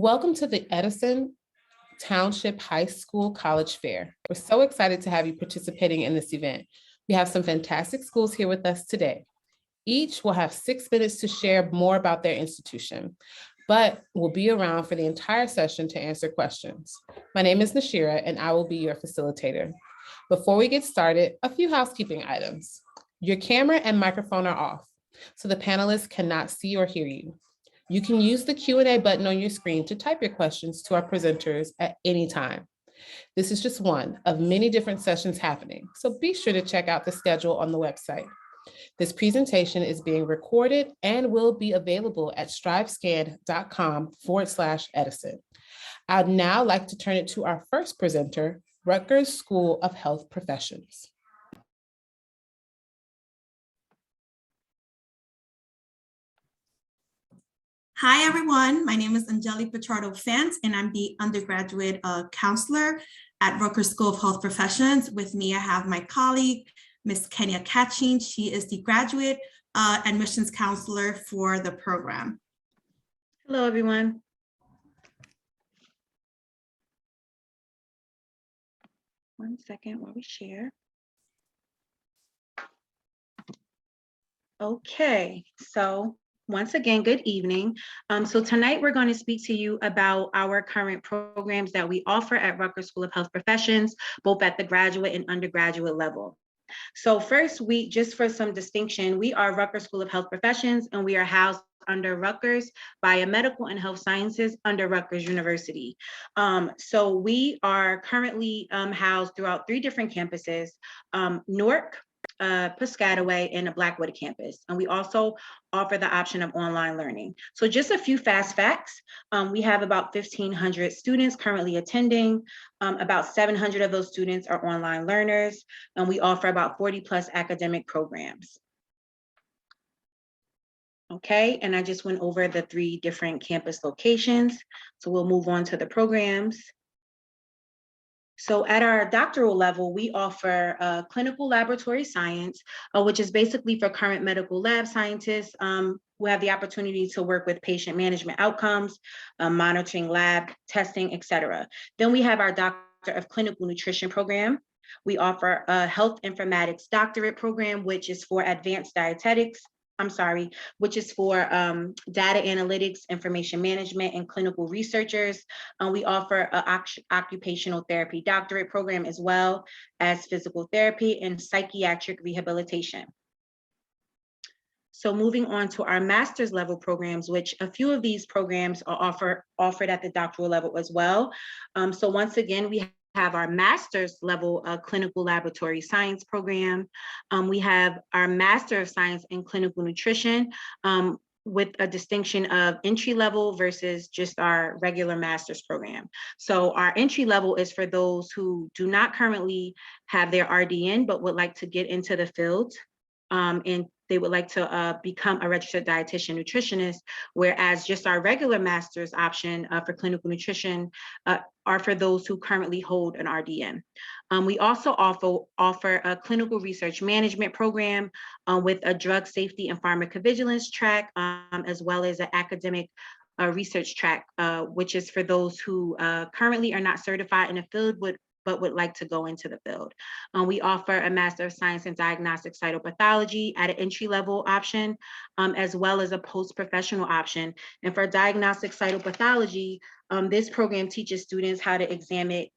Welcome to the Edison Township High School College Fair. We're so excited to have you participating in this event. We have some fantastic schools here with us today. Each will have 6 minutes to share more about their institution, but we'll be around for the entire session to answer questions. My name is Nashira, and I will be your facilitator. Before we get started, a few housekeeping items. Your camera and microphone are off, so the panelists cannot see or hear you. You can use the Q&A button on your screen to type your questions to our presenters at any time. This is just one of many different sessions happening, so be sure to check out the schedule on the website. This presentation is being recorded and will be available at strivescan.com/Edison. I'd now like to turn it to our first presenter, Rutgers School of Health Professions. Hi, everyone. My name is Anjali Pichardo-Fant, and I'm the undergraduate counselor at Rutgers School of Health Professions. With me, I have my colleague, Ms. Kenya Katchin. She is the graduate admissions counselor for the program. Hello, everyone. One second while we share. Okay, so once again, good evening. So tonight we're going to speak to you about our current programs that we offer at Rutgers School of Health Professions, both at the graduate and undergraduate level. So first, just for some distinction, we are Rutgers School of Health Professions, and we are housed under Rutgers Biomedical and Health Sciences under Rutgers University. So we are currently housed throughout 3 different campuses, Newark, Piscataway, and the Blackwood campus. And we also offer the option of online learning. So just a few fast facts. We have about 1,500 students currently attending. About 700 of those students are online learners, and we offer about 40+ academic programs. Okay, and I just went over the 3 different campus locations. So we'll move on to the programs. So at our doctoral level, we offer clinical laboratory science, which is basically for current medical lab scientists who have the opportunity to work with patient management outcomes, monitoring lab testing, et cetera. Then we have our Doctor of Clinical Nutrition program. We offer a health informatics doctorate program, which is for advanced dietetics. Which is for data analytics, information management, and clinical researchers. We offer an occupational therapy doctorate program, as well as physical therapy and psychiatric rehabilitation. So moving on to our master's level programs, which a few of these programs are offered at the doctoral level as well. So once again, we have our master's level clinical laboratory science program. We have our Master of Science in Clinical Nutrition with a distinction of entry level versus just our regular master's program. So our entry level is for those who do not currently have their RDN, but would like to get into the field. And they would like to become a registered dietitian nutritionist, whereas just our regular master's option for clinical nutrition are for those who currently hold an RDN. We also offer a clinical research management program with a drug safety and pharmacovigilance track, as well as an academic research track, which is for those who currently are not certified in the field, but would like to go into the field. We offer a Master of Science in Diagnostic Cytopathology at an entry-level option, as well as a post-professional option. And for Diagnostic Cytopathology, this program teaches students how to examine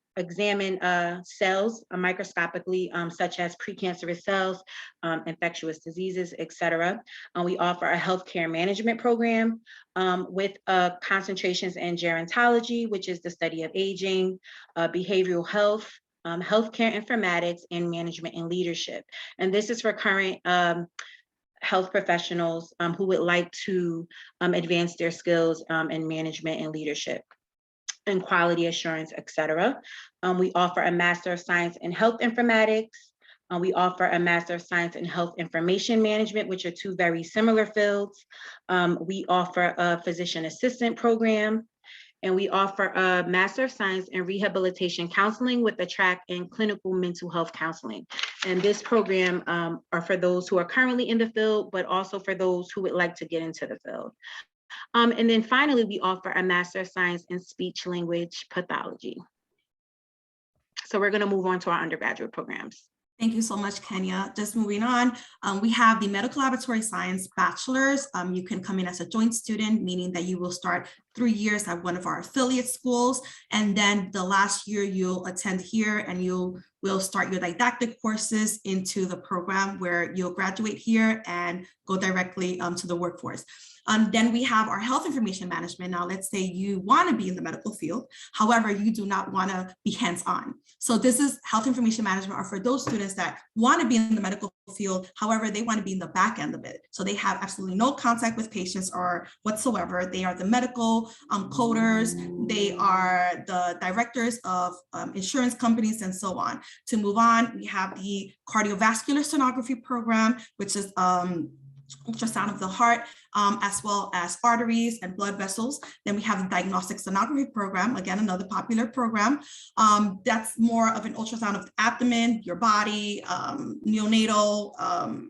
cells microscopically, such as precancerous cells, infectious diseases, et cetera. We offer a healthcare management program with concentrations in gerontology, which is the study of aging, behavioral health, healthcare informatics, and management and leadership. And this is for current health professionals who would like to advance their skills in management and leadership and quality assurance, et cetera. We offer a Master of Science in Health Informatics. We offer a Master of Science in Health Information Management, which are 2 very similar fields. We offer a Physician Assistant program, and we offer a Master of Science in Rehabilitation Counseling with a track in Clinical Mental Health Counseling. And this program are for those who are currently in the field, but also for those who would like to get into the field. And then finally, we offer a Master of Science in Speech Language Pathology. So we're going to move on to our undergraduate programs. Thank you so much, Kenya. Just moving on, we have the Medical Laboratory Science Bachelor's. You can come in as a joint student, meaning that you will start 3 years at one of our affiliate schools. And then the last year you'll attend here and will start your didactic courses into the program where you'll graduate here and go directly to the workforce. Then we have our health information management. Now, let's say you want to be in the medical field. However, you do not want to be hands-on. So this is health information management are for those students that want to be in the medical field. However, they want to be in the back end of it. So they have absolutely no contact with patients or whatsoever. They are the medical coders. They are the directors of insurance companies and so on. To move on, we have the cardiovascular sonography program, which is ultrasound of the heart, as well as arteries and blood vessels. Then we have the diagnostic sonography program, again, another popular program. That's more of an ultrasound of the abdomen, your body, neonatal,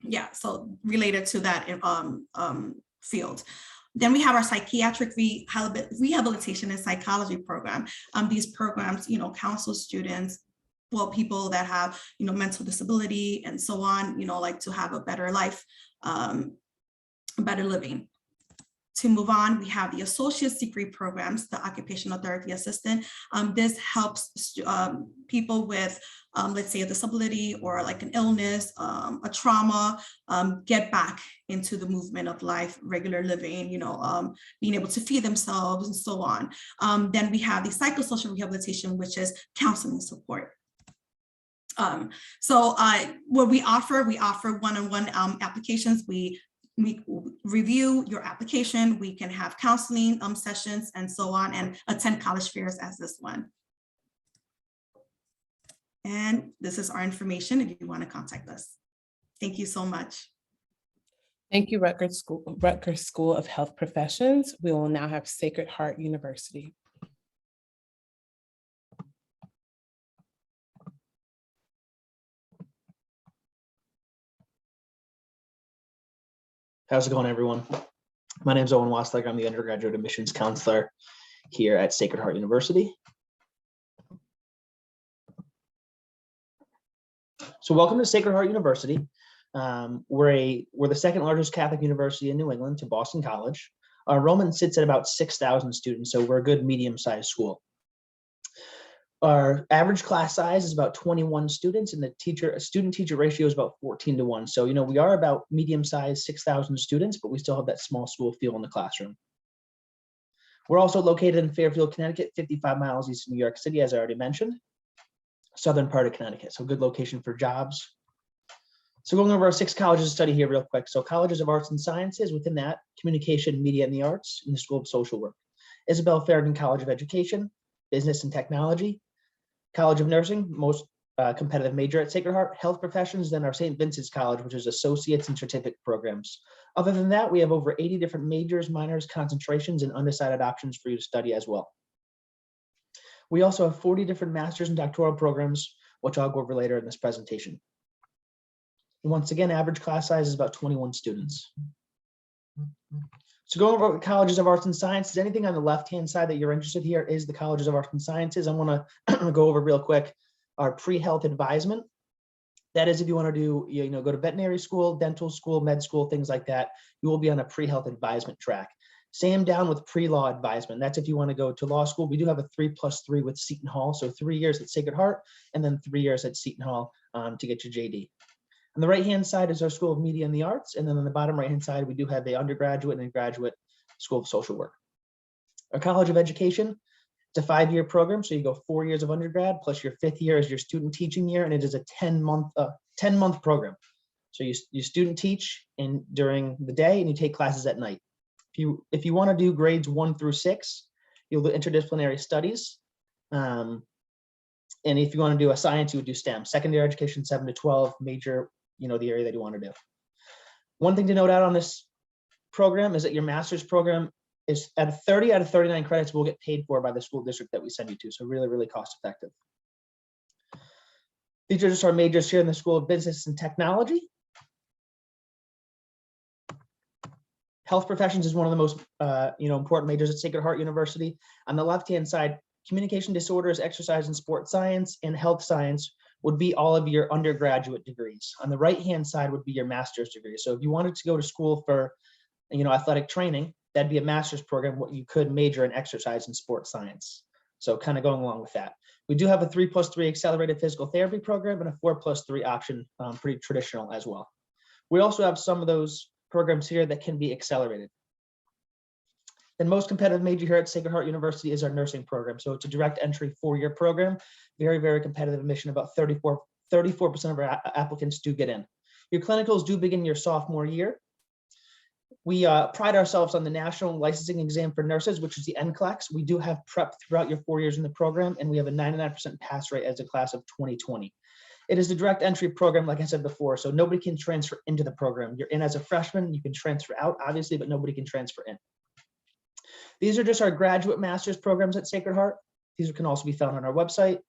yeah, so related to that field. Then we have our psychiatric rehabilitation and psychology program. These programs, counsel students, well, people that have, mental disability and so on, like to have a better life, better living. To move on, we have the associate's degree programs, the occupational therapy assistant. This helps people with, let's say, a disability or like an illness, a trauma, get back into the movement of life, regular living, being able to feed themselves and so on. Then we have the psychosocial rehabilitation, which is counseling support. What we offer one-on-one applications. We review your application. We can have counseling sessions and so on, and attend college fairs as this one. And this is our information if you want to contact us. Thank you so much. Thank you, Rutgers School of Health Professions. We will now have Sacred Heart University. How's it going, everyone? My name is Owen Wasler. I'm the undergraduate admissions counselor here at Sacred Heart University. So welcome to Sacred Heart University. We're the second largest Catholic university in New England to Boston College. Our enrollment sits at about 6,000 students, so we're a good medium-sized school. Our average class size is about 21 students, and the student-teacher ratio is about 14:1. So, we are about medium-sized 6,000 students, but we still have that small school feel in the classroom. We're also located in Fairfield, Connecticut, 55 miles east of New York City, as I already mentioned, southern part of Connecticut. So good location for jobs. So going over our 6 colleges of study here real quick. So colleges of arts and sciences, within that, communication, media, and the arts, in the School of Social Work. Isabel Farragon College of Education, business and technology. College of Nursing, most competitive major at Sacred Heart. Health professions, then our St. Vincent's College, which is associates and certificate programs. Other than that, we have over 80 different majors, minors, concentrations, and undecided options for you to study as well. We also have 40 different master's and doctoral programs, which I'll go over later in this presentation. And once again, average class size is about 21 students. So going over the colleges of arts and sciences, anything on the left-hand side that you're interested here is the colleges of arts and sciences. I want to go over real quick our pre-health advisement. That is, if you want to do, go to veterinary school, dental school, med school, things like that, you will be on a pre-health advisement track. Same down with pre-law advisement. That's if you want to go to law school. We do have a 3+3 with Seton Hall. So 3 years at Sacred Heart and then 3 years at Seton Hall to get your JD. On the right-hand side is our School of Media and the Arts. And then on the bottom right-hand side, we do have the undergraduate and graduate School of Social Work. Our College of Education, it's a 5-year program. So you go 4 years of undergrad plus your 5th year is your student teaching year. And it is a 10-month program. So you student teach during the day and you take classes at night. If you want to do grades 1 through 6, you'll do interdisciplinary studies. And if you want to do a science, you would do STEM, secondary education 7 to 12, major, the area that you want to do. One thing to note out on this program is that your master's program is at 30 out of 39 credits will get paid for by the school district that we send you to. So really, really cost effective. These are just our majors here in the School of Business and Technology. Health professions is one of the most important majors at Sacred Heart University. On the left-hand side, communication disorders, exercise and sports science, and health science would be all of your undergraduate degrees. On the right-hand side would be your master's degree. So if you wanted to go to school for, athletic training, that'd be a master's program. What you could major in exercise and sports science. So kind of going along with that. We do have a 3+3 accelerated physical therapy program and a 4+3 option, pretty traditional as well. We also have some of those programs here that can be accelerated. The most competitive major here at Sacred Heart University is our nursing program. So it's a direct entry 4-year program, very, very competitive admission. About 34% of our applicants do get in. Your clinicals do begin your sophomore year. We pride ourselves on the National Licensing Exam for Nurses, which is the NCLEX. We do have prep throughout your 4 years in the program, and we have a 99% pass rate as a class of 2020. It is a direct entry program, like I said before, so nobody can transfer into the program. You're in as a freshman, you can transfer out, obviously, but nobody can transfer in. These are just our graduate master's programs at Sacred Heart. These can also be found on our website.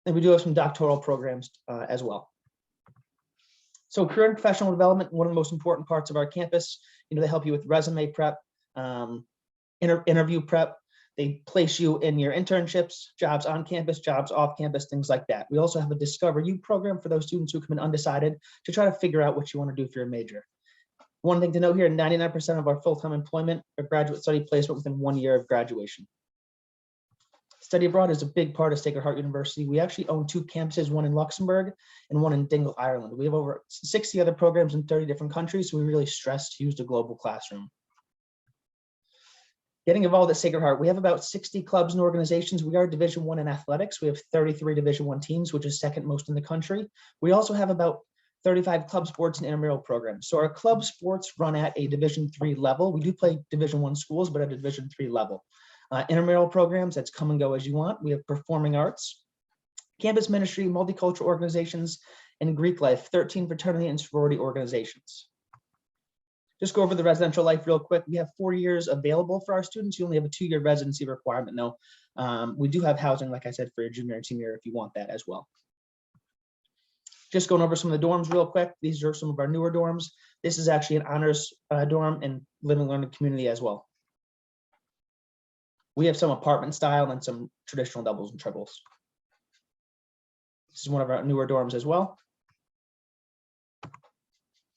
And we do have some doctoral programs as well. So career and professional development, one of the most important parts of our campus. They help you with resume prep, interview prep. They place you in your internships, jobs on campus, jobs off campus, things like that. We also have a Discover You program for those students who come in undecided to try to figure out what you want to do for your major. One thing to note here, 99% of our full-time employment or graduate study placement within 1 year of graduation. Study abroad is a big part of Sacred Heart University. We actually own 2 campuses, one in Luxembourg and one in Dingle, Ireland. We have over 60 other programs in 30 different countries, so we really stress to use the global classroom. Getting involved at Sacred Heart, we have about 60 clubs and organizations. We are Division I in athletics. We have 33 Division I teams, which is second most in the country. We also have about 35 club sports and intramural programs. So our club sports run at a Division III level. We do play Division I schools, but at a Division III level. Intramural programs, that's come and go as you want. We have performing arts, campus ministry, multicultural organizations, and Greek life, 13 fraternity and sorority organizations. Just go over the residential life real quick. We have 4 years available for our students. You only have a 2-year residency requirement though. We do have housing, like I said, for your junior and senior if you want that as well. Just going over some of the dorms real quick. These are some of our newer dorms. This is actually an honors dorm and living learning community as well. We have some apartment style and some traditional doubles and triples. This is one of our newer dorms as well.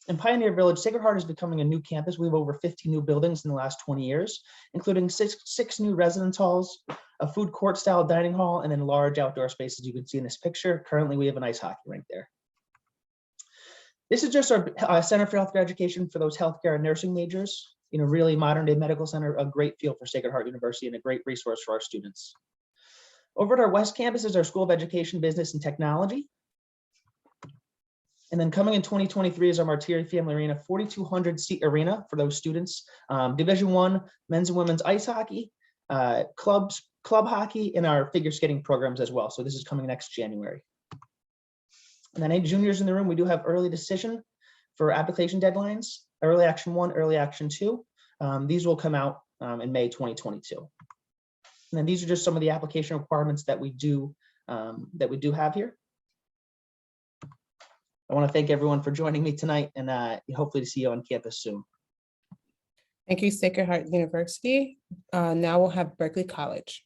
In Pioneer Village, Sacred Heart is becoming a new campus. We have over 50 new buildings in the last 20 years, including six new residence halls, a food court style dining hall, and then large outdoor spaces you can see in this picture. Currently, we have an ice hockey rink there. This is just our Center for Healthcare Education for those healthcare and nursing majors. Really modern day medical center, a great feel for Sacred Heart University and a great resource for our students. Over at our West Campus is our School of Education, Business, and Technology. And then coming in 2023 is our Martiri Family Arena, 4,200 seat arena for those students. Division I, men's and women's ice hockey, club hockey, and our figure skating programs as well. So this is coming next January. And then any juniors in the room, we do have early decision for application deadlines, early action 1, early action 2. These will come out in May 2022. And then these are just some of the application requirements that we do have here. I want to thank everyone for joining me tonight and hopefully to see you on campus soon. Thank you, Sacred Heart University. Now we'll have Berkeley College.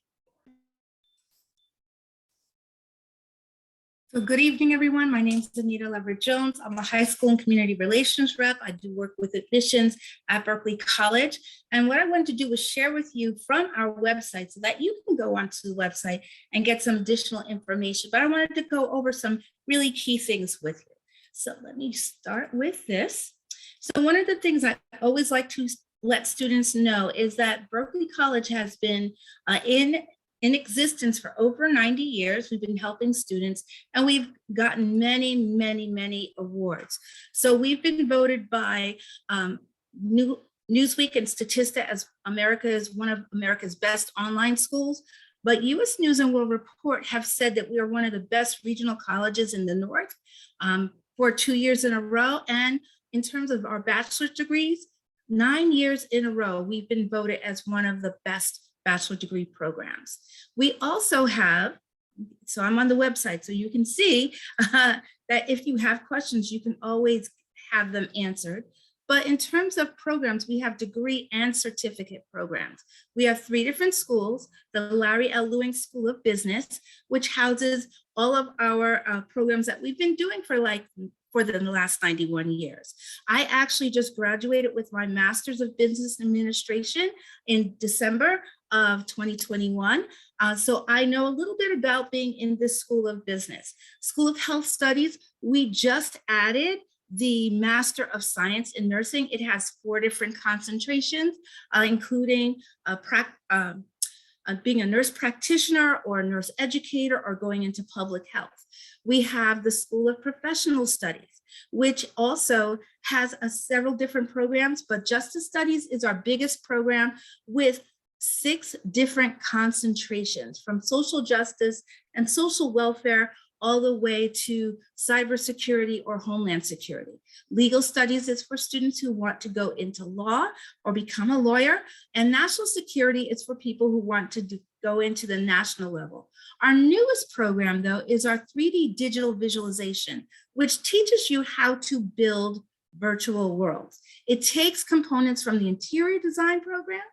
So good evening, everyone. My name is Anita Leverett-Jones. I'm a high school and community relations rep. I do work with admissions at Berkeley College. And what I wanted to do was share with you from our website so that you can go onto the website and get some additional information. But I wanted to go over some really key things with you. So let me start with this. So one of the things I always like to let students know is that Berkeley College has been in existence for over 90 years. We've been helping students and we've gotten many, many, many awards. So we've been voted by Newsweek and Statista as one of America's best online schools. But US News and World Report have said that we are one of the best regional colleges in the North for 2 years in a row. And in terms of our bachelor's degrees, 9 years in a row, we've been voted as one of the best bachelor degree programs. We also have, so I'm on the website, so you can see that if you have questions, you can always have them answered. But in terms of programs, we have degree and certificate programs. We have 3 different schools: the Larry L. Lewing School of Business, which houses all of our programs that we've been doing for the last 91 years. I actually just graduated with my Master's of Business Administration in December of 2021. So I know a little bit about being in this School of Business. School of Health Studies, we just added the Master of Science in Nursing. It has 4 different concentrations, including being a nurse practitioner or a nurse educator or going into public health. We have the School of Professional Studies, which also has several different programs, but Justice Studies is our biggest program with 6 different concentrations, from social justice and social welfare all the way to cybersecurity or homeland security. Legal studies is for students who want to go into law or become a lawyer, and national security is for people who want to go into the national level. Our newest program, though, is our 3D digital visualization, which teaches you how to build virtual worlds. It takes components from the interior design program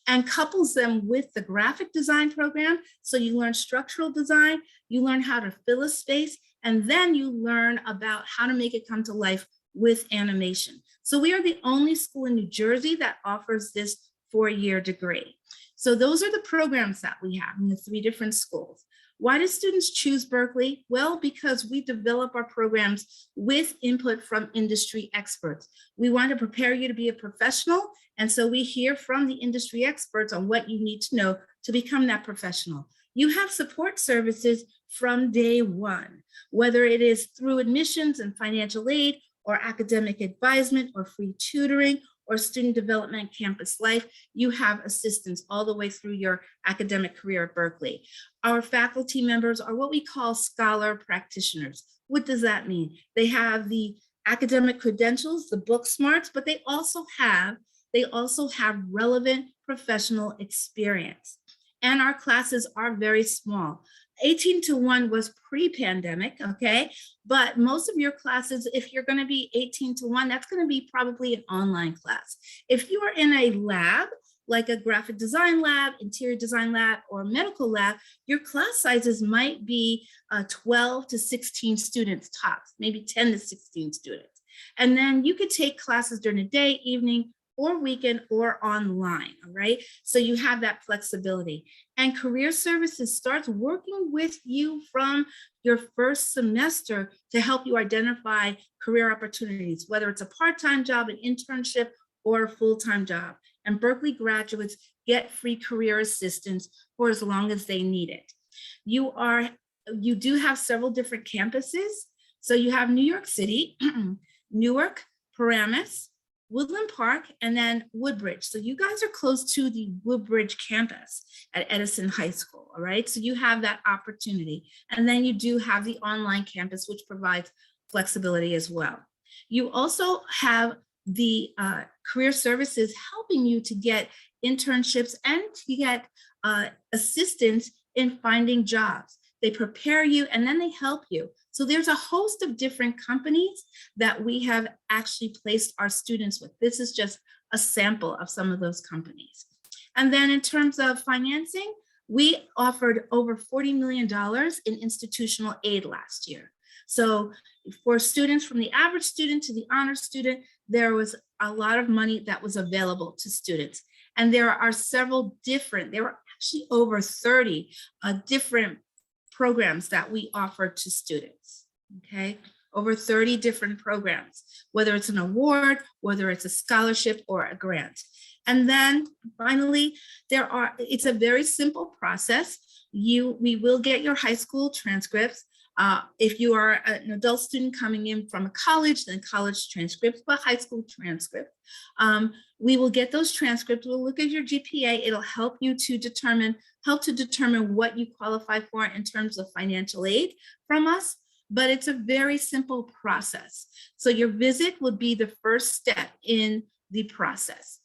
and couples them with the graphic design program. So you learn structural design, you learn how to fill a space, and then you learn about how to make it come to life with animation. So we are the only school in New Jersey that offers this 4-year degree. So those are the programs that we have in the 3 different schools. Why do students choose Berkeley? Well, because we develop our programs with input from industry experts. We want to prepare you to be a professional, and so we hear from the industry experts on what you need to know to become that professional. You have support services from day one, whether it is through admissions and financial aid, or academic advisement, or free tutoring, or student development, campus life. You have assistance all the way through your academic career at Berkeley. Our faculty members are what we call scholar practitioners. What does that mean? They have the academic credentials, the book smarts, but they also have relevant professional experience. And our classes are very small. 18-to-1 was pre-pandemic, okay? But most of your classes, if you're gonna be 18-to-1, that's gonna be probably an online class. If you are in a lab, like a graphic design lab, interior design lab, or medical lab, your class sizes might be 12 to 16 students tops, maybe 10 to 16 students. And then you could take classes during the day, evening, or weekend, or online, all right? So you have that flexibility. And Career Services starts working with you from your first semester to help you identify career opportunities, whether it's a part-time job, an internship, or a full-time job. And Berkeley graduates get free career assistance for as long as they need it. You do have several different campuses. So you have New York City, Newark, Paramus, Woodland Park, and then Woodbridge. So you guys are close to the Woodbridge campus at Edison High School, all right? So you have that opportunity. And then you do have the online campus, which provides flexibility as well. You also have the Career Services helping you to get internships and to get assistance in finding jobs. They prepare you and then they help you. So there's a host of different companies that we have actually placed our students with. This is just a sample of some of those companies. And then in terms of financing, we offered over $40 million in institutional aid last year. So for students, from the average student to the honor student, there was a lot of money that was available to students. And there are there were actually over 30 different programs that we offer to students, okay? Over 30 different programs, whether it's an award, whether it's a scholarship or a grant. And then finally, it's a very simple process. We will get your high school transcripts. If you are an adult student coming in from a college, then college transcripts, but high school transcript. We will get those transcripts. We'll look at your GPA. It'll help you to determine what you qualify for in terms of financial aid from us, but it's a very simple process. So your visit would be the first step in the process.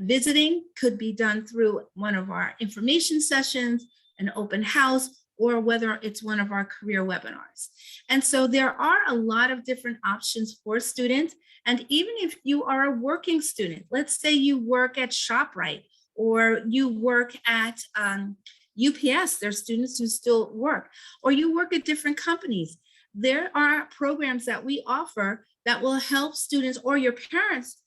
Visiting could be done through one of our information sessions, an open house, or whether it's one of our career webinars. And so there are a lot of different options for students. And even if you are a working student, let's say you work at ShopRite or you work at UPS, there's students who still work, or you work at different companies. There are programs that we offer that will help students, or your parents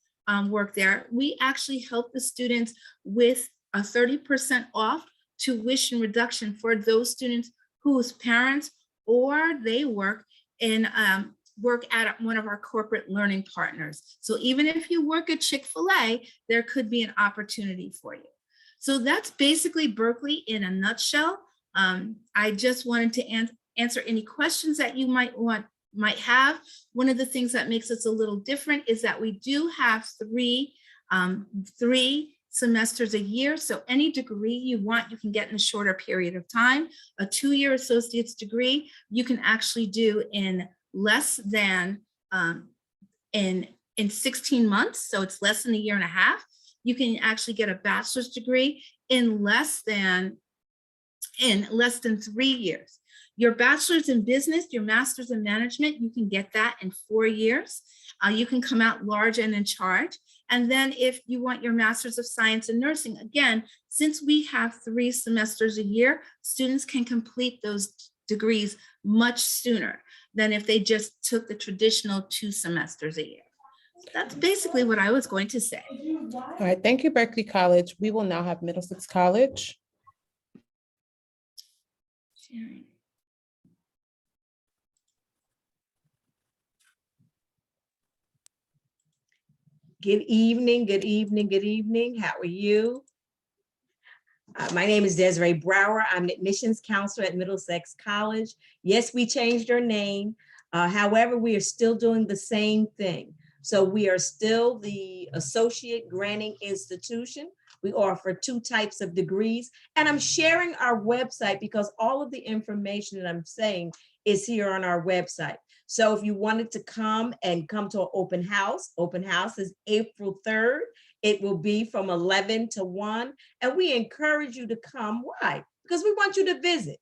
work there. We actually help the students with a 30% off tuition reduction for those students whose parents or they work at one of our corporate learning partners. So even if you work at Chick-fil-A, there could be an opportunity for you. So that's basically Berkeley in a nutshell. I just wanted to answer any questions that you might have. One of the things that makes us a little different is that we do have three semesters a year. So any degree you want, you can get in a shorter period of time. A 2-year associate's degree, you can actually do in less than in 16 months. So it's less than a year and a half. You can actually get a bachelor's degree in less than 3 years. Your bachelor's in business, your master's in management, you can get that in 4 years. You can come out large and in charge. And then if you want your master's of science in nursing, again, since we have 3 semesters a year, students can complete those degrees much sooner than if they just took the traditional 2 semesters a year. That's basically what I was going to say. All right, thank you, Berkeley College. We will now have Middlesex College. Sharing. Good evening, good evening, good evening. How are you? My name is Desiree Brower. I'm an admissions counselor at Middlesex College. Yes, we changed our name. However, we are still doing the same thing. So we are still the associate granting institution. We offer 2 types of degrees, and I'm sharing our website because all of the information that I'm saying is here on our website. So if you wanted to come to an open house is April 3rd. It will be from 11 to 1, and we encourage you to come. Why? Because we want you to visit.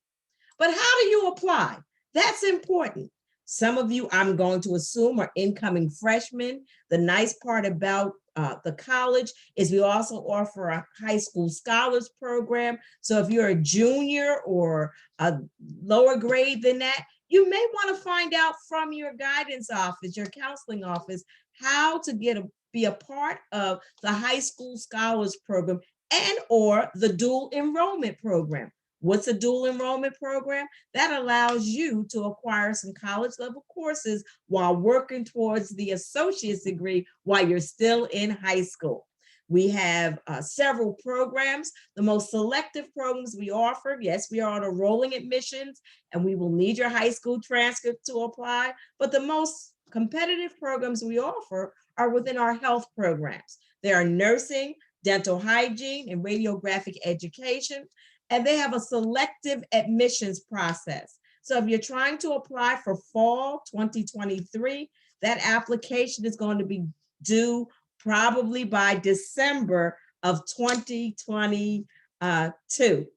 But how do you apply? That's important. Some of you, I'm going to assume, are incoming freshmen. The nice part about the college is we also offer a high school scholars program. So if you're a junior or a lower grade than that, you may want to find out from your guidance office, your counseling office, how to be a part of the high school scholars program and or the dual enrollment program. What's a dual enrollment program? That allows you to acquire some college level courses while working towards the associate's degree while you're still in high school. We have several programs. The most selective programs we offer, yes, we are on a rolling admissions and we will need your high school transcript to apply, but the most competitive programs we offer are within our health programs. There are nursing, dental hygiene, and radiographic education, and they have a selective admissions process. So if you're trying to apply for fall 2023, that application is going to be due probably by December of 2022.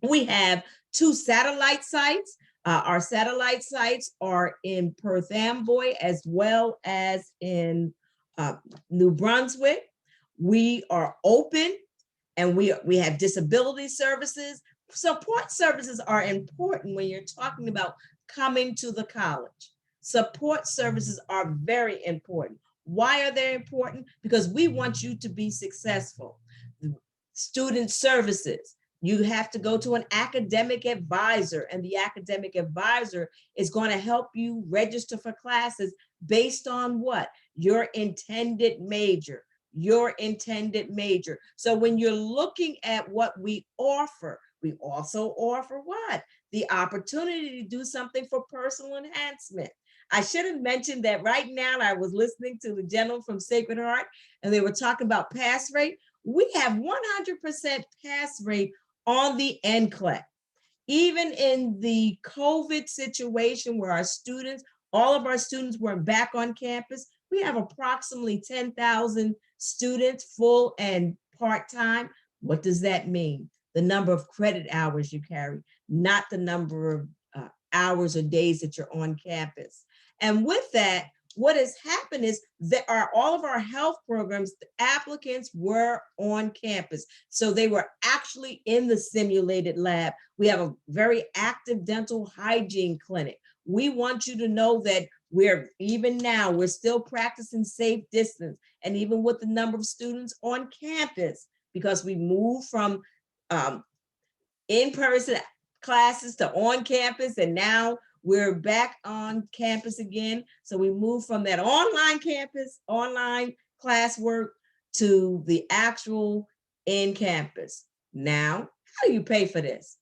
We have 2 satellite sites. Our satellite sites are in Perth Amboy as well as in New Brunswick. We are open and we have disability services. Support services are important when you're talking about coming to the college. Support services are very important. Why are they important? Because we want you to be successful. Student services, you have to go to an academic advisor, and the academic advisor is going to help you register for classes based on what? Your intended major. So when you're looking at what we offer, we also offer what? The opportunity to do something for personal enhancement. I should have mentioned that right now. I was listening to the gentleman from Sacred Heart, and they were talking about pass rate. We have 100% pass rate on the NCLEX. Even in the COVID situation where all of our students were back on campus, we have approximately 10,000 students, full and part-time. What does that mean? The number of credit hours you carry. not the number of hours or days that you're on campus. And with that, what has happened is that all of our health programs, the applicants were on campus. So they were actually in the simulated lab. We have a very active dental hygiene clinic. We want you to know that even now, we're still practicing safe distance. And even with the number of students on campus, because we moved from in-person classes to on campus, and now we're back on campus again. So we moved from that online classwork to the actual in-campus. Now, how do you pay for this?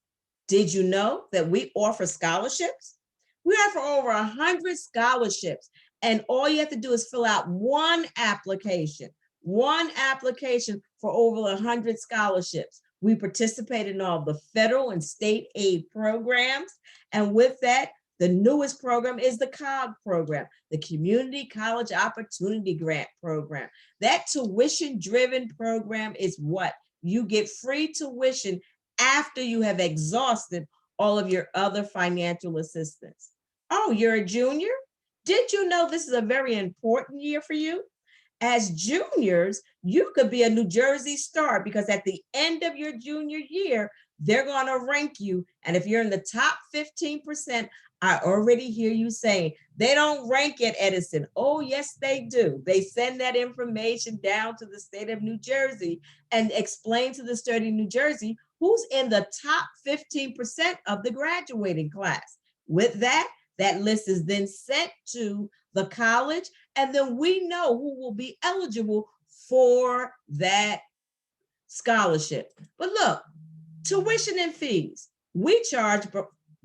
Did you know that we offer scholarships? We offer over 100 scholarships, and all you have to do is fill out one application for over 100 scholarships. We participate in all the federal and state aid programs. And with that, the newest program is the COG program, the Community College Opportunity Grant Program. That tuition-driven program is what? You get free tuition after you have exhausted all of your other financial assistance. Oh, you're a junior? Did you know this is a very important year for you? As juniors, you could be a New Jersey star, because at the end of your junior year, they're going to rank you. And if you're in the top 15%, I already hear you saying they don't rank at Edison. Oh, yes, they do. They send that information down to the state of New Jersey and explain to the state of New Jersey who's in the top 15% of the graduating class. With that, that list is then sent to the college, and then we know who will be eligible for that scholarship. But look, tuition and fees, we charge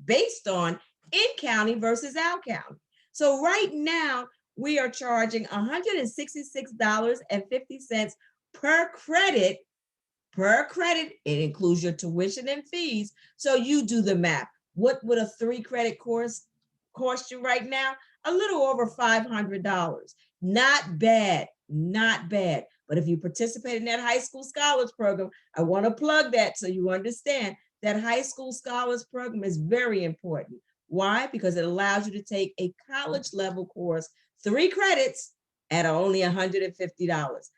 based on in-county versus out-county. So right now, we are charging $166.50 per credit. It includes your tuition and fees. So you do the math. What would a 3-credit course cost you right now? A little over $500. Not bad, not bad. But if you participate in that high school scholars program, I want to plug that so you understand that high school scholars program is very important. Why? Because it allows you to take a college level course, 3 credits at only $150.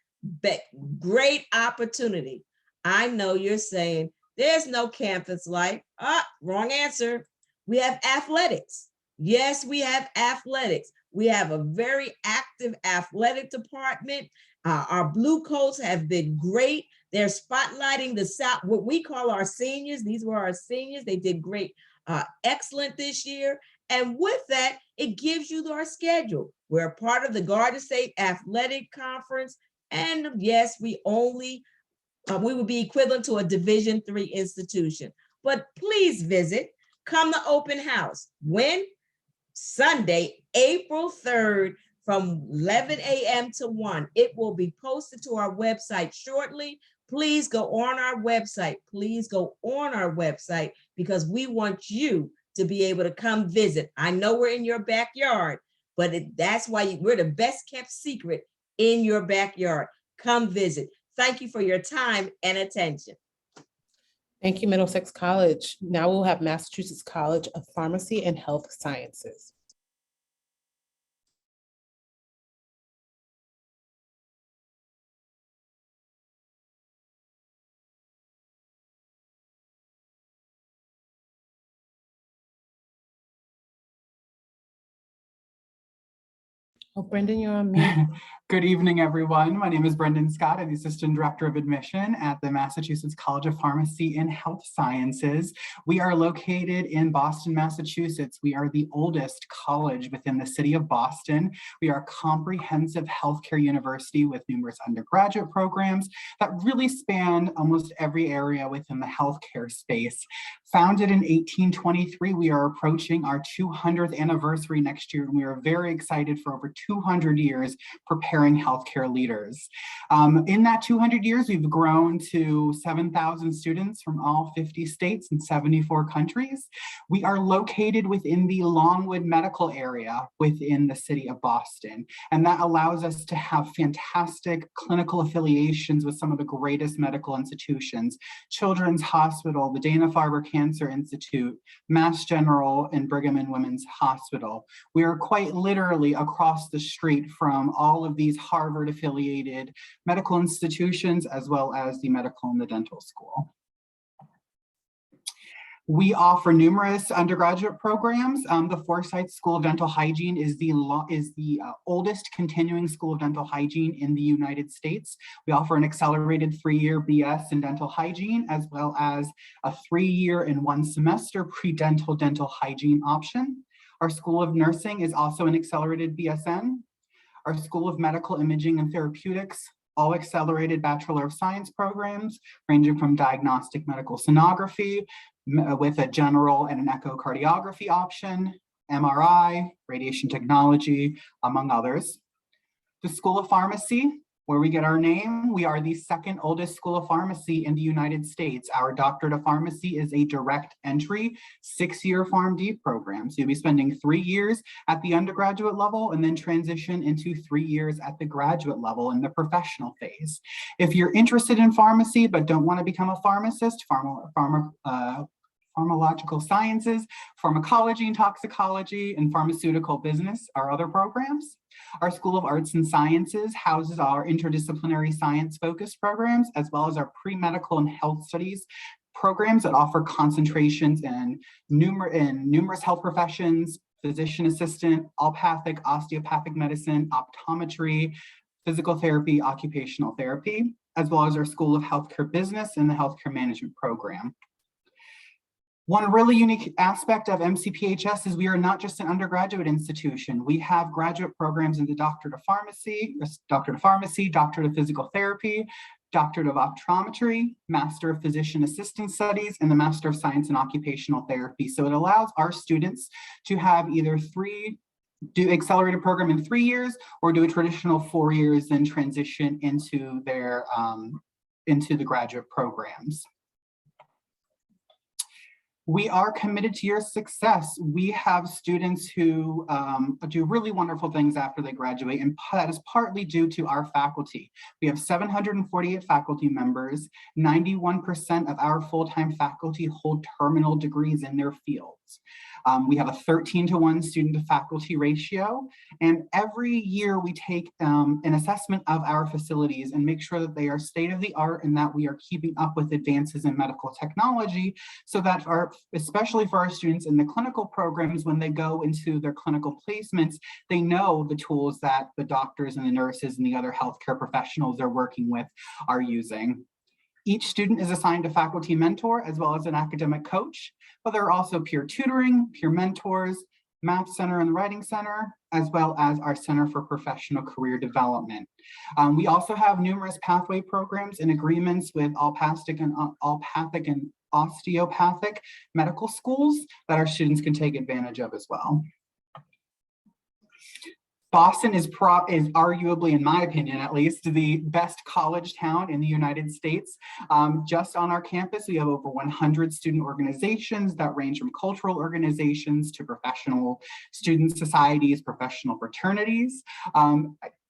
But great opportunity. I know you're saying there's no campus life. Wrong answer. We have athletics. Yes, we have athletics. We have a very active athletic department. Our Blue Coats have been great. They're spotlighting the South, what we call our seniors. These were our seniors. They did great, excellent this year. And with that, it gives you our schedule. We're a part of the Garden State Athletic Conference. And yes, we would be equivalent to a Division III institution. But please visit, come to open house. When? Sunday, April 3rd from 11 a.m. to 1. It will be posted to our website shortly. Please go on our website. Please go on our website, because we want you to be able to come visit. I know we're in your backyard, but that's why we're the best kept secret in your backyard. Come visit. Thank you for your time and attention. Thank you, Middlesex College. Now we'll have Massachusetts College of Pharmacy and Health Sciences. Oh, Brendan, you're on mute. Good evening, everyone. My name is Brendan Scott. I'm the Assistant Director of Admission at the Massachusetts College of Pharmacy and Health Sciences. We are located in Boston, Massachusetts. We are the oldest college within the city of Boston. We are a comprehensive healthcare university with numerous undergraduate programs that really span almost every area within the healthcare space. Founded in 1823, we are approaching our 200th anniversary next year, and we are very excited for over 200 years preparing healthcare leaders. In that 200 years, we've grown to 7,000 students from all 50 states and 74 countries. We are located within the Longwood medical area within the city of Boston, and that allows us to have fantastic clinical affiliations with some of the greatest medical institutions: Children's Hospital, the Dana-Farber Cancer Cancer Institute, Mass General, and Brigham and Women's Hospital. We are quite literally across the street from all of these Harvard-affiliated medical institutions, as well as the medical and the dental school. We offer numerous undergraduate programs. The Forsyth School of Dental Hygiene is the oldest continuing school of dental hygiene in the United States. We offer an accelerated 3-year BS in dental hygiene, as well as a 3-year and 1 semester pre-dental dental hygiene option. Our School of Nursing is also an accelerated BSN. Our School of Medical Imaging and Therapeutics, all accelerated Bachelor of Science programs, ranging from diagnostic medical sonography with a general and an echocardiography option, MRI, radiation technology, among others. The School of Pharmacy, where we get our name, we are the 2nd oldest school of pharmacy in the United States. Our Doctorate of Pharmacy is a direct entry 6-year PharmD program. So you'll be spending 3 years at the undergraduate level and then transition into 3 years at the graduate level in the professional phase. If you're interested in pharmacy but don't want to become a pharmacist, pharmacological sciences, pharmacology and toxicology, and pharmaceutical business are other programs. Our School of Arts and Sciences houses our interdisciplinary science-focused programs, as well as our pre-medical and health studies programs that offer concentrations in numerous health professions, physician assistant, allopathic, osteopathic medicine, optometry, physical therapy, occupational therapy, as well as our School of Healthcare Business and the Healthcare Management program. One really unique aspect of MCPHS is we are not just an undergraduate institution. We have graduate programs in the Doctorate of Pharmacy, Doctorate of Physical Therapy, Doctorate of Optometry, Master of Physician Assistant Studies, and the Master of Science in Occupational Therapy. So it allows our students to have either do accelerated program in 3 years or do a traditional 4 years and transition into their into the graduate programs. We are committed to your success. We have students who do really wonderful things after they graduate, and that is partly due to our faculty. We have 748 faculty members. 91% of our full-time faculty hold terminal degrees in their fields. We have a 13-to-1 student to faculty ratio, and every year we take an assessment of our facilities and make sure that they are state-of-the-art and that we are keeping up with advances in medical technology, so that especially for our students in the clinical programs, when they go into their clinical placements, they know the tools that the doctors and the nurses and the other healthcare professionals they're working with are using. Each student is assigned a faculty mentor as well as an academic coach, but there are also peer tutoring, peer mentors, Math Center and the Writing Center, as well as our Center for Professional Career Development. We also have numerous pathway programs and agreements with allopathic and osteopathic medical schools that our students can take advantage of as well. Boston is arguably, in my opinion at least, the best college town in the United States. Just on our campus, we have over 100 student organizations that range from cultural organizations to professional student societies, professional fraternities.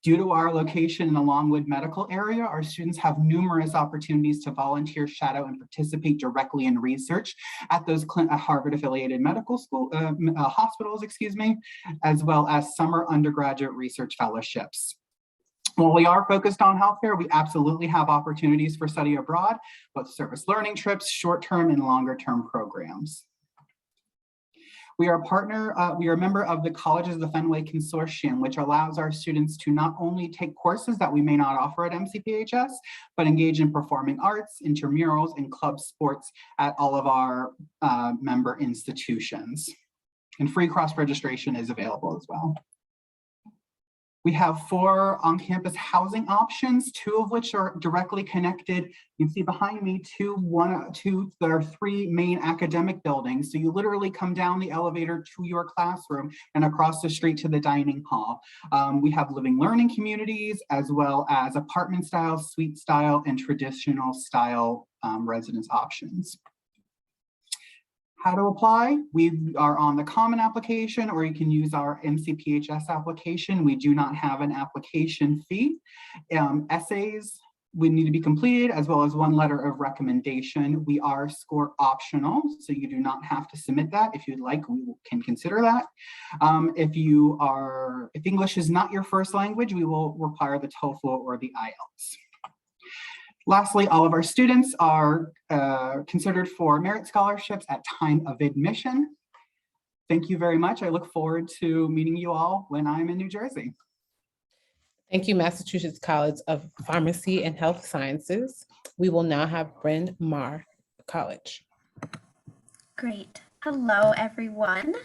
Due to our location in the Longwood medical area, our students have numerous opportunities to volunteer, shadow, and participate directly in research at those Harvard-affiliated medical school hospitals, as well as summer undergraduate research fellowships. While we are focused on healthcare, we absolutely have opportunities for study abroad, both service learning trips, short-term and longer-term programs. We are a member of the Colleges of the Fenway Consortium, which allows our students to not only take courses that we may not offer at MCPHS, but engage in performing arts, intramurals, and club sports at all of our member institutions. And free cross-registration is available as well. We have 4 on-campus housing options, 2 of which are directly connected. You can see behind me there are 3 main academic buildings. So you literally come down the elevator to your classroom and across the street to the dining hall. We have living learning communities, as well as apartment style, suite style, and traditional style residence options. How to apply? We are on the common application, or you can use our MCPHS application. We do not have an application fee. Essays, would need to be completed, as well as one letter of recommendation. We are score optional, so you do not have to submit that. If you'd like, we can consider that. If English is not your first language, we will require the TOEFL or the IELTS. Lastly, all of our students are considered for merit scholarships at time of admission. Thank you very much. I look forward to meeting you all when I'm in New Jersey. Thank you, Massachusetts College of Pharmacy and Health Sciences. We will now have Bryn Mawr College. Great. Hello, everyone.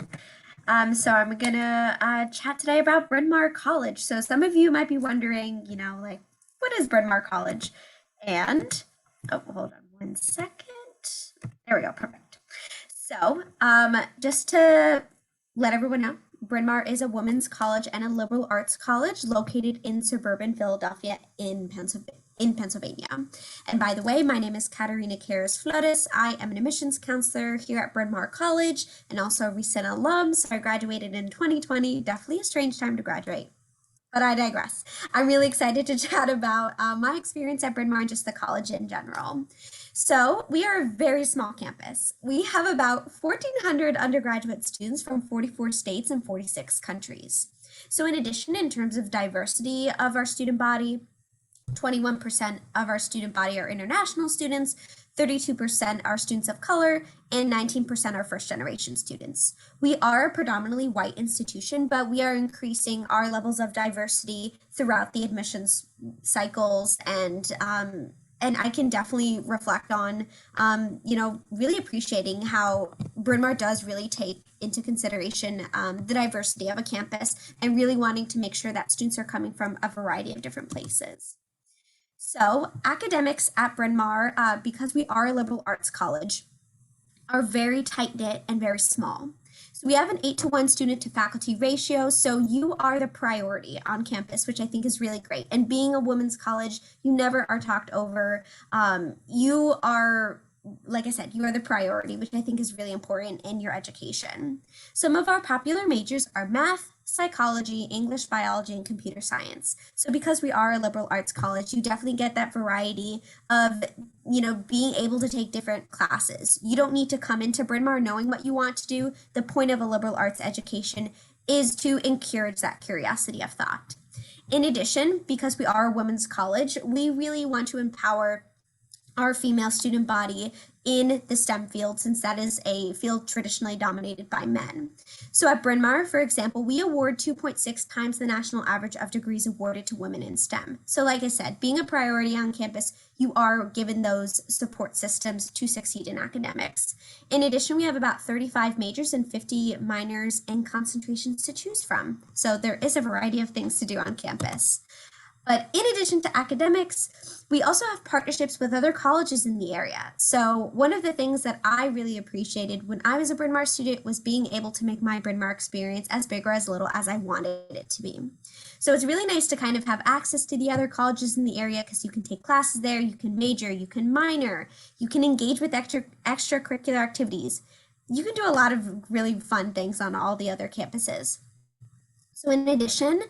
So I'm gonna chat today about Bryn Mawr College. So some of you might be wondering, like, what is Bryn Mawr College? And, oh, hold on one second. There we go, perfect. So just to let everyone know, Bryn Mawr is a women's college and a liberal arts college located in suburban Philadelphia in Pennsylvania. And by the way, my name is Katerina Cares Flores. I am an admissions counselor here at Bryn Mawr College and also a recent alum. So I graduated in 2020, definitely a strange time to graduate. But I digress. I'm really excited to chat about my experience at Bryn Mawr and just the college in general. So we are a very small campus. We have about 1,400 undergraduate students from 44 states and 46 countries. So in addition, in terms of diversity of our student body, 21% of our student body are international students, 32% are students of color, and 19% are first generation students. We are a predominantly white institution, but we are increasing our levels of diversity throughout the admissions cycles, and I can definitely reflect on, really appreciating how Bryn Mawr does really take into consideration the diversity of a campus and really wanting to make sure that students are coming from a variety of different places. So academics at Bryn Mawr, because we are a liberal arts college, are very tight-knit and very small. So we have an 8-to-1 student to faculty ratio. So you are the priority on campus, which I think is really great. And being a women's college, you never are talked over. You are, like I said, you are the priority, which I think is really important in your education. Some of our popular majors are math, psychology, English, biology, and computer science. So because we are a liberal arts college, you definitely get that variety of, being able to take different classes. You don't need to come into Bryn Mawr knowing what you want to do. The point of a liberal arts education is to encourage that curiosity of thought. In addition, because we are a women's college, we really want to empower our female student body in the STEM field, since that is a field traditionally dominated by men. So at Bryn Mawr, for example, we award 2.6 times the national average of degrees awarded to women in STEM. So like I said, being a priority on campus, you are given those support systems to succeed in academics. In addition, we have about 35 majors and 50 minors and concentrations to choose from. So there is a variety of things to do on campus. But in addition to academics, we also have partnerships with other colleges in the area. So one of the things that I really appreciated when I was a Bryn Mawr student was being able to make my Bryn Mawr experience as big or as little as I wanted it to be. So it's really nice to kind of have access to the other colleges in the area because you can take classes there, you can major, you can minor, you can engage with extracurricular activities. You can do a lot of really fun things on all the other campuses. So in addition,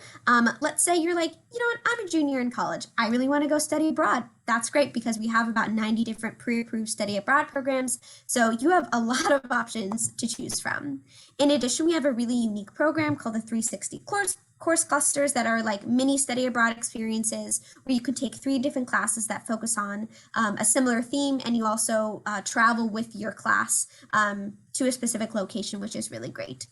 let's say you're like, I'm a junior in college. I really want to go study abroad. That's great because we have about 90 different pre-approved study abroad programs. So you have a lot of options to choose from. In addition, we have a really unique program called the 360 course clusters that are like mini study abroad experiences where you could take 3 different classes that focus on a similar theme, and you also travel with your class to a specific location, which is really great.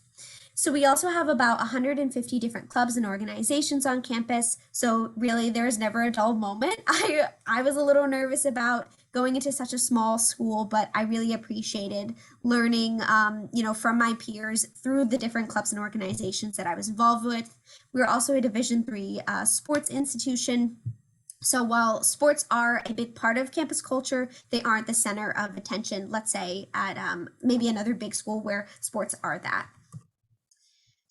So we also have about 150 different clubs and organizations on campus. So really there's never a dull moment. I was a little nervous about going into such a small school, but I really appreciated learning, from my peers through the different clubs and organizations that I was involved with. We're also a Division III sports institution. So while sports are a big part of campus culture, they aren't the center of attention, let's say at maybe another big school where sports are that.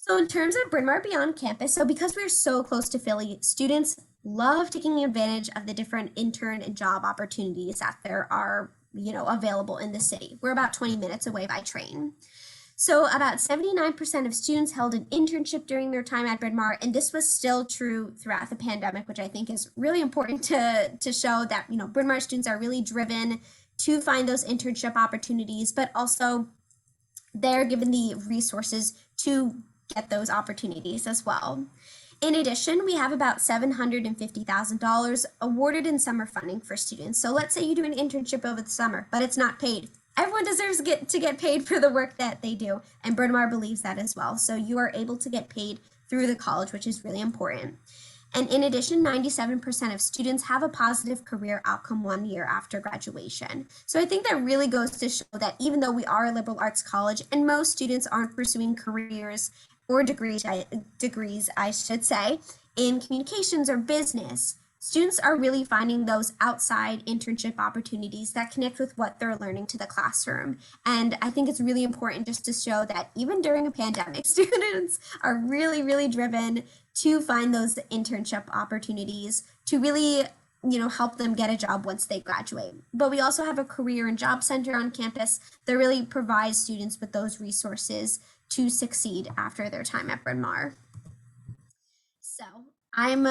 So in terms of Bryn Mawr Beyond campus, so because we're so close to Philly, students love taking advantage of the different intern and job opportunities that there are, available in the city. We're about 20 minutes away by train. So about 79% of students held an internship during their time at Bryn Mawr, and this was still true throughout the pandemic, which I think is really important to show that, you know, Bryn Mawr students are really driven to find those internship opportunities, but also they're given the resources to get those opportunities as well. In addition, we have about $750,000 awarded in summer funding for students. So let's say you do an internship over the summer, but it's not paid. Everyone deserves to get paid for the work that they do, and Bryn Mawr believes that as well. So you are able to get paid through the college, which is really important. And in addition, 97% of students have a positive career outcome 1 year after graduation. So I think that really goes to show that even though we are a liberal arts college and most students aren't pursuing careers or degrees, I should say, in communications or business, students are really finding those outside internship opportunities that connect with what they're learning to the classroom. And I think it's really important just to show that even during a pandemic, students are really, really driven to find those internship opportunities to really, you know, help them get a job once they graduate. But we also have a career and job center on campus that really provides students with those resources to succeed after their time at Bryn Mawr. So I'm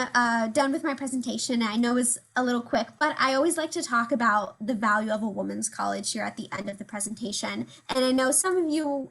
done with my presentation. I know it's a little quick, but I always like to talk about the value of a women's college here at the end of the presentation. And I know some of you,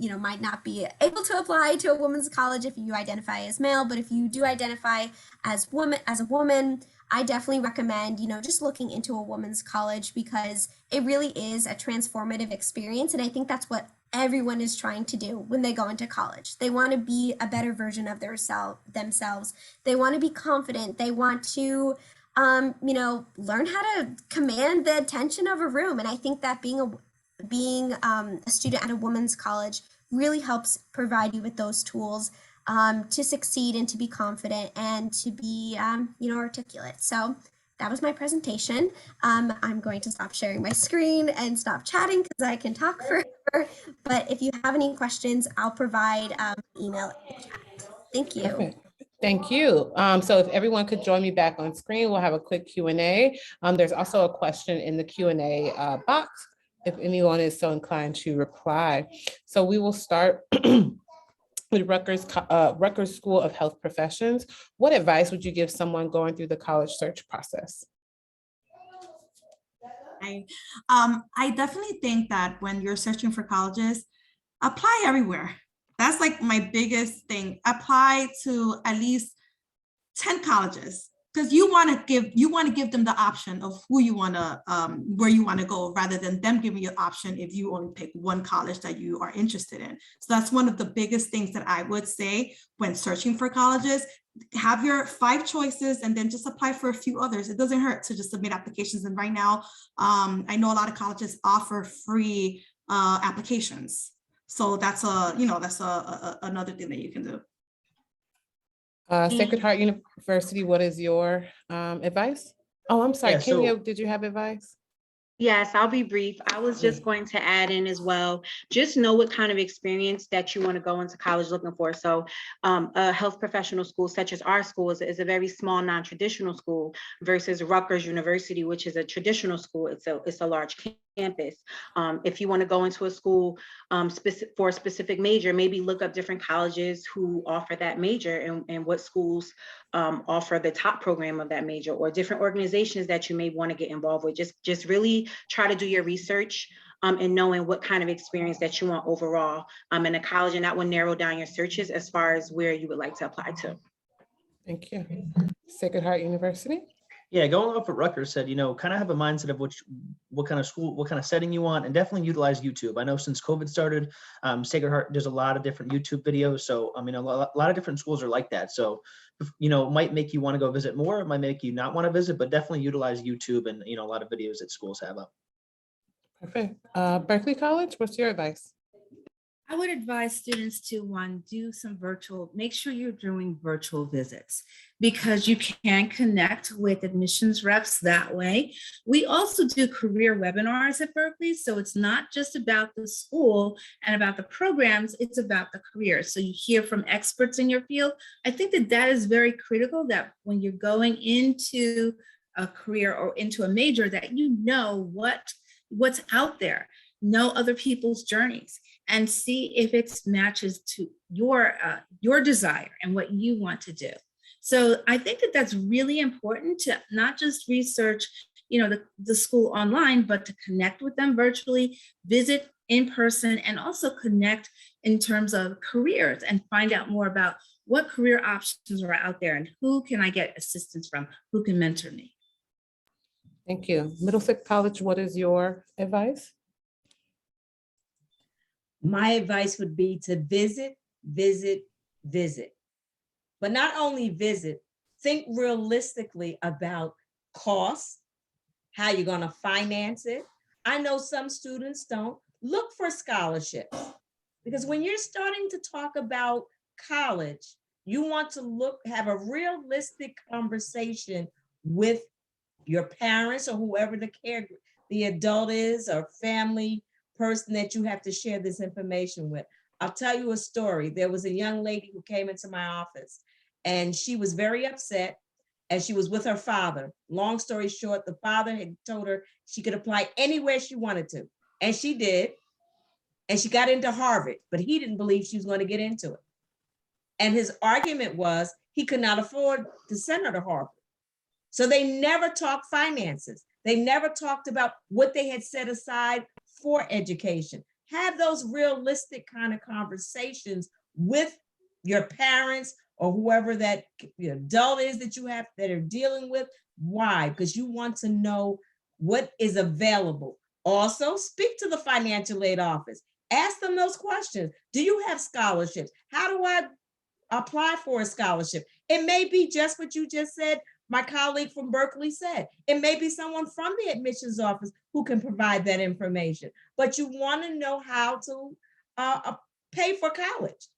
you know, might not be able to apply to a women's college if you identify as male, but if you do identify as a woman, I definitely recommend, you know, just looking into a women's college because it really is a transformative experience. And I think that's what everyone is trying to do when they go into college. They want to be a better version of themselves. They want to be confident. They want to, you know, learn how to command the attention of a room. And I think that being a student at a women's college really helps provide you with those tools to succeed and to be confident and to be, you know, articulate. So that was my presentation. I'm going to stop sharing my screen and stop chatting because I can talk forever. But if you have any questions, I'll provide email in the chat. Thank you. Perfect. Thank you. So if everyone could join me back on screen, we'll have a quick Q&A. There's also a question in the Q&A box if anyone is so inclined to reply. So we will start with Rutgers School of Health Professions. What advice would you give someone going through the college search process? I definitely think that when you're searching for colleges, apply everywhere. That's like my biggest thing. Apply to at least 10 colleges because you want to give them the option of who you want to where you want to go rather than them giving you an option if you only pick one college that you are interested in. So that's one of the biggest things that I would say when searching for colleges. Have your 5 choices and then just apply for a few others. It doesn't hurt to just submit applications. And right now, I know a lot of colleges offer free applications. So that's another thing that you can do. Sacred Heart University, what is your advice? Oh, I'm sorry, Yeah, Kenya, did you have advice? Yes, I'll be brief. I was just going to add in as well, just know what kind of experience that you want to go into college looking for. So a health professional school such as our school is a very small non-traditional school versus Rutgers University, which is a traditional school. It's a large campus. If you want to go into a school for a specific major, maybe look up different colleges who offer that major and what schools offer the top program of that major, or different organizations that you may want to get involved with. Just really try to do your research and knowing what kind of experience that you want overall in a college, and that will narrow down your searches as far as where you would like to apply to. Thank you. Sacred Heart University. Yeah, going off what Rutgers said, you know, kind of have a mindset of what kind of school, what kind of setting you want, and definitely utilize YouTube. I know since COVID started, Sacred Heart does a lot of different YouTube videos. So, I mean, a lot of different schools are like that. So, you know, it might make you want to go visit more, it might make you not want to visit, but definitely utilize YouTube and, you know, a lot of videos that schools have up. Perfect. Berkeley College, what's your advice? I would advise students to make sure you're doing virtual visits because you can connect with admissions reps that way. We also do career webinars at Berkeley. So it's not just about the school and about the programs, it's about the career. So you hear from experts in your field. I think that is very critical, that when you're going into a career or into a major, that you know what's out there. know other people's journeys, and see if it matches to your desire and what you want to do. So I think that that's really important to not just research, the school online, but to connect with them virtually, visit in person, and also connect in terms of careers and find out more about what career options are out there and who can I get assistance from, who can mentor me. Thank you. Middlesex College, what is your advice? My advice would be to visit, visit, visit. But not only visit, think realistically about costs, how you're going to finance it. I know some students don't. Look for scholarships, because when you're starting to talk about college, you want to have a realistic conversation with your parents or whoever the adult is or family person that you have to share this information with. I'll tell you a story. There was a young lady who came into my office and she was very upset, and she was with her father. Long story short, the father had told her she could apply anywhere she wanted to, and she did. And she got into Harvard, but he didn't believe she was going to get into it. And his argument was he could not afford to send her to Harvard. So they never talked finances. They never talked about what they had set aside for education. Have those realistic kind of conversations with your parents or whoever that adult is that you have that are dealing with. Why? Because you want to know what is available. Also, speak to the financial aid office. Ask them those questions. Do you have scholarships? How do I apply for a scholarship? It may be just what you just said, my colleague from Berkeley said. It may be someone from the admissions office who can provide that information. But you want to know how to pay for college,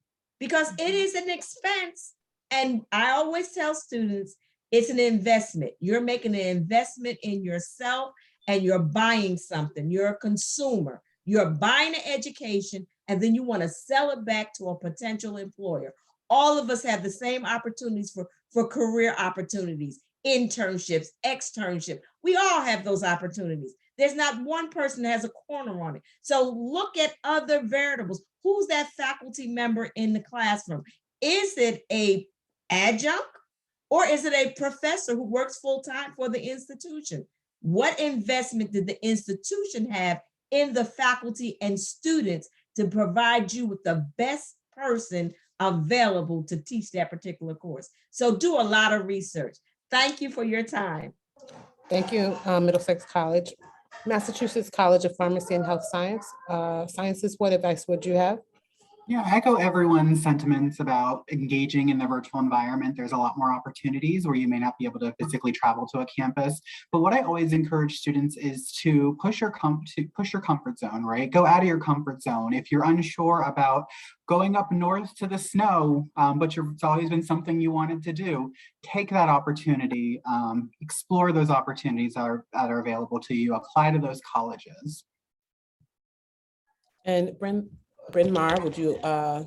because it is an expense. And I always tell students, it's an investment. You're making an investment in yourself, and you're buying something. You're a consumer. You're buying an education, and then you want to sell it back to a potential employer. All of us have the same opportunities for career opportunities, internships, externships. We all have those opportunities. There's not one person that has a corner on it. So look at other variables. Who's that faculty member in the classroom? Is it a adjunct, or is it a professor who works full-time for the institution? What investment did the institution have in the faculty and students to provide you with the best person available to teach that particular course? So do a lot of research. Thank you for your time. Thank you, Middlesex College. Massachusetts College of Pharmacy and Health Sciences, what advice would you have? Yeah, I echo everyone's sentiments about engaging in the virtual environment. There's a lot more opportunities where you may not be able to physically travel to a campus. But what I always encourage students is to push your comfort zone, right? Go out of your comfort zone. If you're unsure about going up north to the snow, but it's always been something you wanted to do, take that opportunity, explore those opportunities that are available to you, apply to those colleges. And Bryn Mawr, would you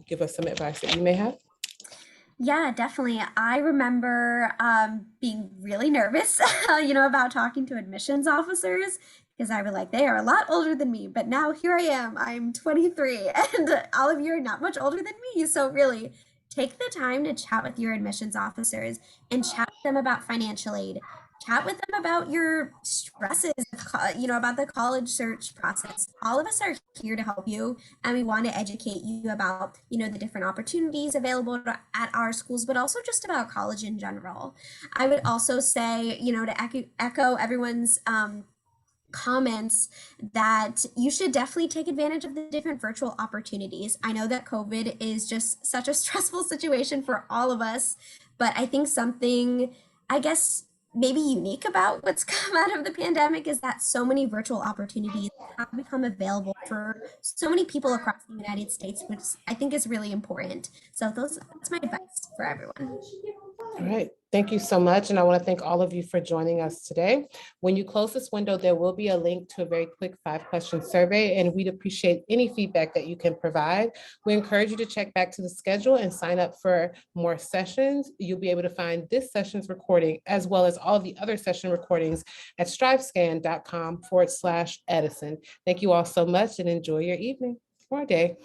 give us some advice that you may have? Yeah, definitely. I remember being really nervous, about talking to admissions officers, because I was like, they are a lot older than me. But now here I am. I'm 23, and all of you are not much older than me. So really, take the time to chat with your admissions officers and chat with them about financial aid. Chat with them about your stresses, about the college search process. All of us are here to help you, and we want to educate you about, the different opportunities available at our schools, but also just about college in general. I would also say, to echo everyone's comments, that you should definitely take advantage of the different virtual opportunities. I know that COVID is just such a stressful situation for all of us, but I think something, maybe unique about what's come out of the pandemic is that so many virtual opportunities have become available for so many people across the United States, which I think is really important. So that's my advice for everyone. All right, thank you so much. And I want to thank all of you for joining us today. When you close this window, there will be a link to a very quick 5-question survey, and we'd appreciate any feedback that you can provide. We encourage you to check back to the schedule and sign up for more sessions. You'll be able to find this session's recording as well as all the other session recordings at strivescan.com/Edison. Thank you all so much and enjoy your evening or day.